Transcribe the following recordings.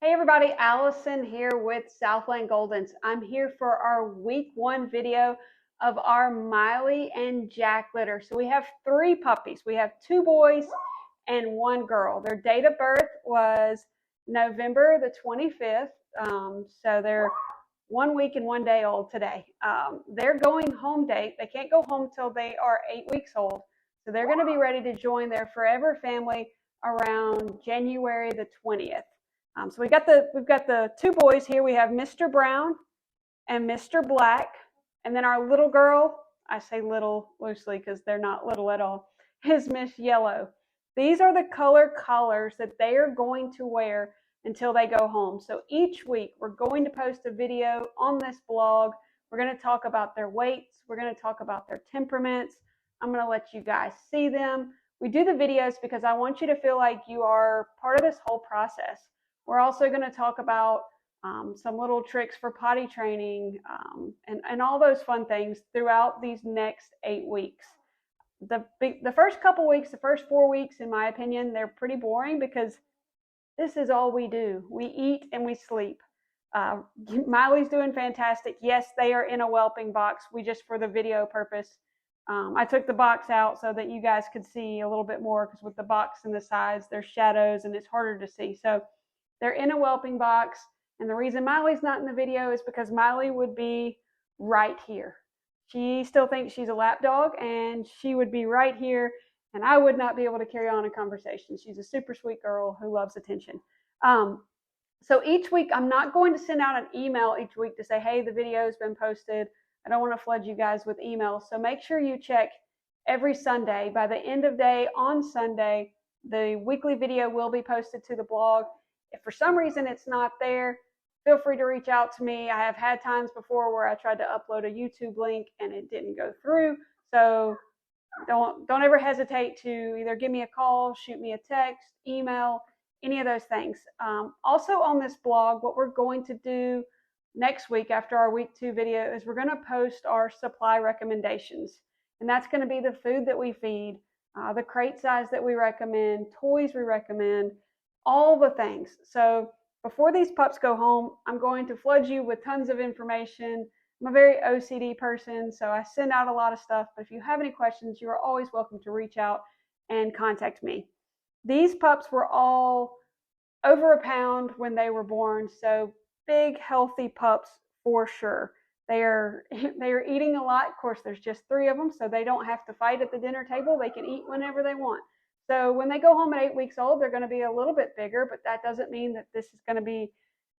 Hey everybody, Allison here with Southland Goldens. I'm here for our week 1 video of our Miley and Jack litter. So we have 3 puppies. We have 2 boys and 1 girl. Their date of birth was November the 25th. So they're 1 week and 1 day old today. Their going home date, they can't go home till they are 8 weeks old. So they're going to be ready to join their forever family around January the 20th. So we've got the 2 boys here. We have Mr. Brown and Mr. Black, and then our little girl, I say little loosely because they're not little at all, is Miss Yellow. These are the color collars that they are going to wear until they go home. So each week we're going to post a video on this blog. We're going to talk about their weights. We're going to talk about their temperaments. I'm going to let you guys see them. We do the videos because I want you to feel like you are part of this whole process. We're also going to talk about some little tricks for potty training and all those fun things throughout these next 8 weeks. The first couple weeks, the first 4 weeks, in my opinion, they're pretty boring because this is all we do. We eat and we sleep. Miley's doing fantastic. Yes, they are in a whelping box. We just, for the video purpose, I took the box out so that you guys could see a little bit more, because with the box and the sides, there's shadows and it's harder to see. So they're in a whelping box, and the reason Miley's not in the video is because Miley would be right here. She still thinks she's a lap dog, and she would be right here, and I would not be able to carry on a conversation. She's a super sweet girl who loves attention. So each week, I'm not going to send out an email each week to say, hey, the video's been posted. I don't want to flood you guys with emails. So make sure you check every Sunday. By the end of day on Sunday, the weekly video will be posted to the blog. If for some reason it's not there, feel free to reach out to me. I have had times before where I tried to upload a YouTube link and it didn't go through. So don't ever hesitate to either give me a call, shoot me a text, email, any of those things. Also on this blog, what we're going to do next week after our week 2 video is we're going to post our supply recommendations. And that's going to be the food that we feed, the crate size that we recommend, toys we recommend, all the things. So before these pups go home, I'm going to flood you with tons of information. I'm a very OCD person, so I send out a lot of stuff. But if you have any questions, you are always welcome to reach out and contact me. These pups were all over a pound when they were born, so big, healthy pups for sure. They are eating a lot. Of course, there's just 3 of them, so they don't have to fight at the dinner table. They can eat whenever they want. So when they go home at 8 weeks old, they're going to be a little bit bigger, but that doesn't mean that this is going to be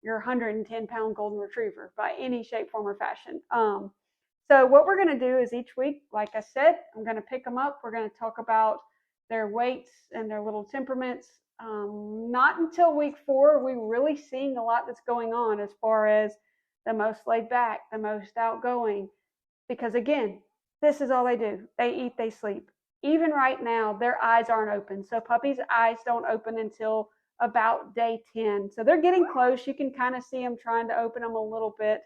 your 110-pound golden retriever by any shape, form, or fashion. So what we're going to do is each week, like I said, I'm going to pick them up. We're going to talk about their weights and their little temperaments. Not until week 4 are we really seeing a lot that's going on as far as the most laid back, the most outgoing, because again, this is all they do. They eat, they sleep. Even right now, their eyes aren't open. So puppies' eyes don't open until about day 10. So they're getting close. You can kind of see them trying to open them a little bit.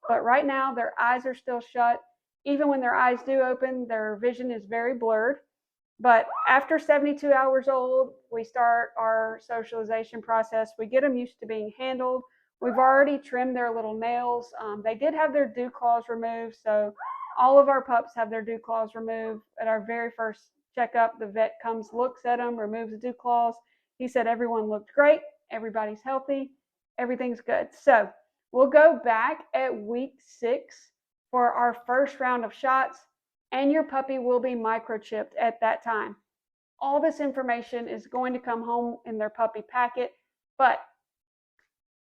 But right now, their eyes are still shut. Even when their eyes do open, their vision is very blurred. But after 72 hours old, we start our socialization process. We get them used to being handled. We've already trimmed their little nails. They did have their dew claws removed, so all of our pups have their dew claws removed. At our very first checkup, the vet comes, looks at them, removes the dew claws. He said everyone looked great, everybody's healthy, everything's good. So we'll go back at week 6 for our first round of shots, and your puppy will be microchipped at that time. All this information is going to come home in their puppy packet, but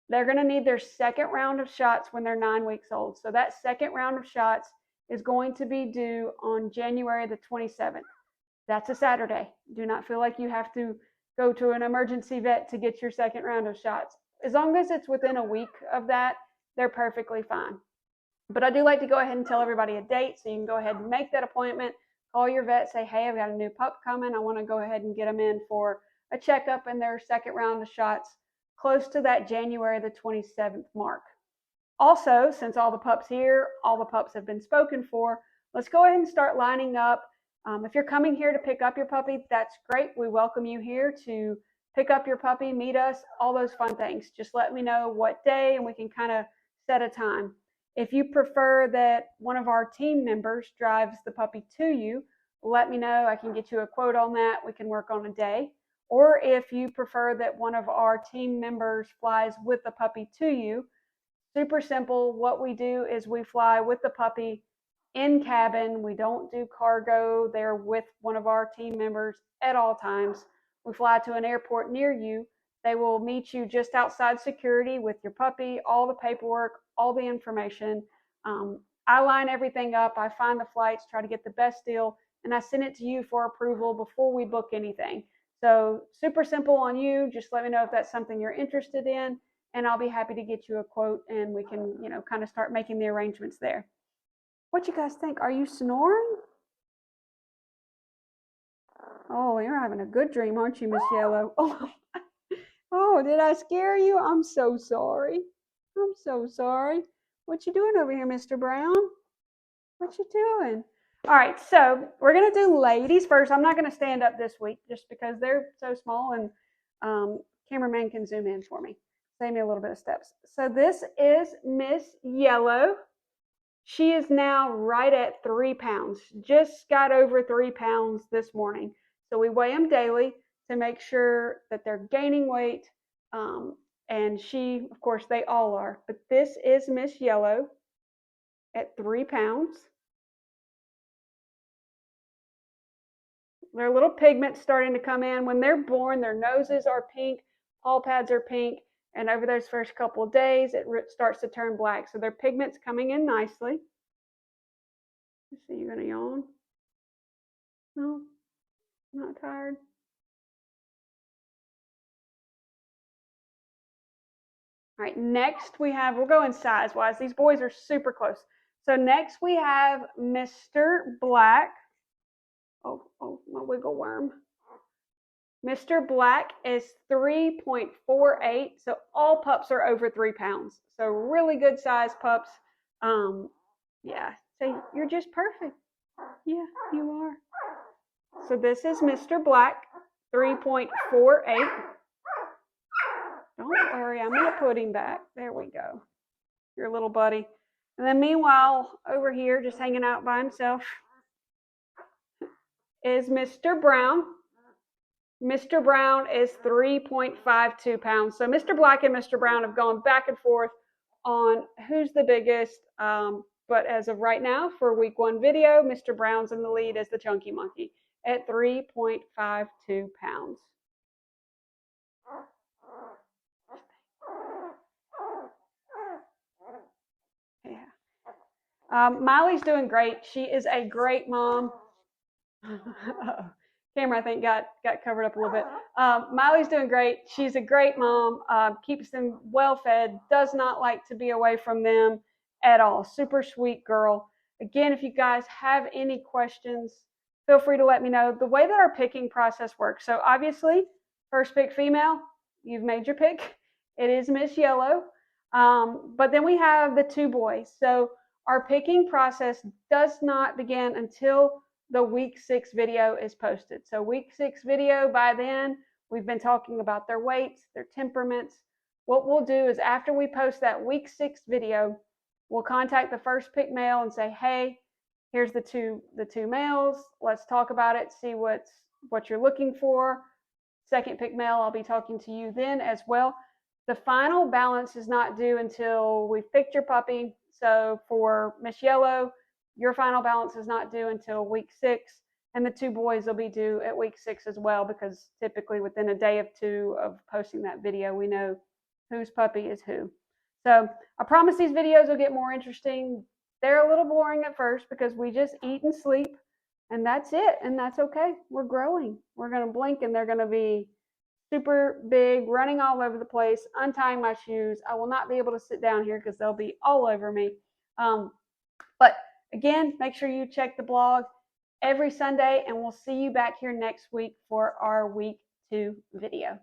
they're going to need their second round of shots when they're 9 weeks old. So that second round of shots is going to be due on January the 27th. That's a Saturday. Do not feel like you have to go to an emergency vet to get your second round of shots. As long as it's within a week of that, they're perfectly fine. But I do like to go ahead and tell everybody a date, so you can go ahead and make that appointment, call your vet, say, hey, I've got a new pup coming. I want to go ahead and get them in for a checkup and their second round of shots close to that January the 27th mark. Also, since all the pups here, all the pups have been spoken for, let's go ahead and start lining up. If you're coming here to pick up your puppy, that's great. We welcome you here to pick up your puppy, meet us, all those fun things. Just let me know what day and we can kind of set a time. If you prefer that one of our team members drives the puppy to you, let me know. I can get you a quote on that. We can work on a day. Or if you prefer that one of our team members flies with the puppy to you, super simple. What we do is we fly with the puppy in cabin. We don't do cargo. They're with one of our team members at all times. We fly to an airport near you. They will meet you just outside security with your puppy, all the paperwork, all the information. I line everything up. I find the flights, try to get the best deal, and I send it to you for approval before we book anything. So super simple on you. Just let me know if that's something you're interested in, and I'll be happy to get you a quote and we can, kind of start making the arrangements there. What you guys think? Are you snoring? Oh, you're having a good dream, aren't you, Miss Yellow? Oh, did I scare you? I'm so sorry. I'm so sorry. What you doing over here, Mr. Brown? What you doing? All right, so we're going to do ladies first. I'm not going to stand up this week just because they're so small, and cameraman can zoom in for me. Save me a little bit of steps. So this is Miss Yellow. She is now right at 3 pounds. Just got over 3 pounds this morning. So we weigh them daily to make sure that they're gaining weight. And she, of course, they all are. But this is Miss Yellow at 3 pounds. Their little pigments starting to come in. When they're born, their noses are pink, paw pads are pink, and over those first couple of days, it starts to turn black. So their pigments coming in nicely. Let's see, you gonna yawn? No, not tired. All right, next we have, we're going size-wise. These boys are super close. So next we have Mr. Black. Oh, my wiggle worm. Mr. Black is 3.48. So all pups are over 3 pounds. So really good size pups. Yeah, so you're just perfect. Yeah, you are. So this is Mr. Black, 3.48. Don't worry, I'm going to put him back. There we go. Your little buddy. And then meanwhile, over here, just hanging out by himself, is Mr. Brown. Mr. Brown is 3.52 pounds. So Mr. Black and Mr. Brown have gone back and forth on who's the biggest. But as of right now, for week 1 video, Mr. Brown's in the lead as the chunky monkey at 3.52 pounds. Yeah. Miley's doing great. She is a great mom. Camera, I think, got covered up a little bit. Miley's doing great. She's a great mom. Keeps them well fed. Does not like to be away from them at all. Super sweet girl. Again, if you guys have any questions, feel free to let me know. The way that our picking process works. So obviously, first pick female. You've made your pick. It is Miss Yellow. But then we have the 2 boys. So our picking process does not begin until the week 6 video is posted. So week 6 video, by then, we've been talking about their weights, their temperaments. What we'll do is after we post that week 6 video, we'll contact the first pick male and say, hey, here's the two males. Let's talk about it, see what you're looking for. Second pick male, I'll be talking to you then as well. The final balance is not due until we've picked your puppy. So for Miss Yellow, your final balance is not due until week 6, and the 2 boys will be due at week 6 as well, because typically within a day or 2 of posting that video, we know whose puppy is who. So I promise these videos will get more interesting. They're a little boring at first because we just eat and sleep, and that's it, and that's okay. We're growing. We're going to blink, and they're going to be super big, running all over the place, untying my shoes. I will not be able to sit down here because they'll be all over me. But again, make sure you check the blog every Sunday, and we'll see you back here next week for our week 2 video.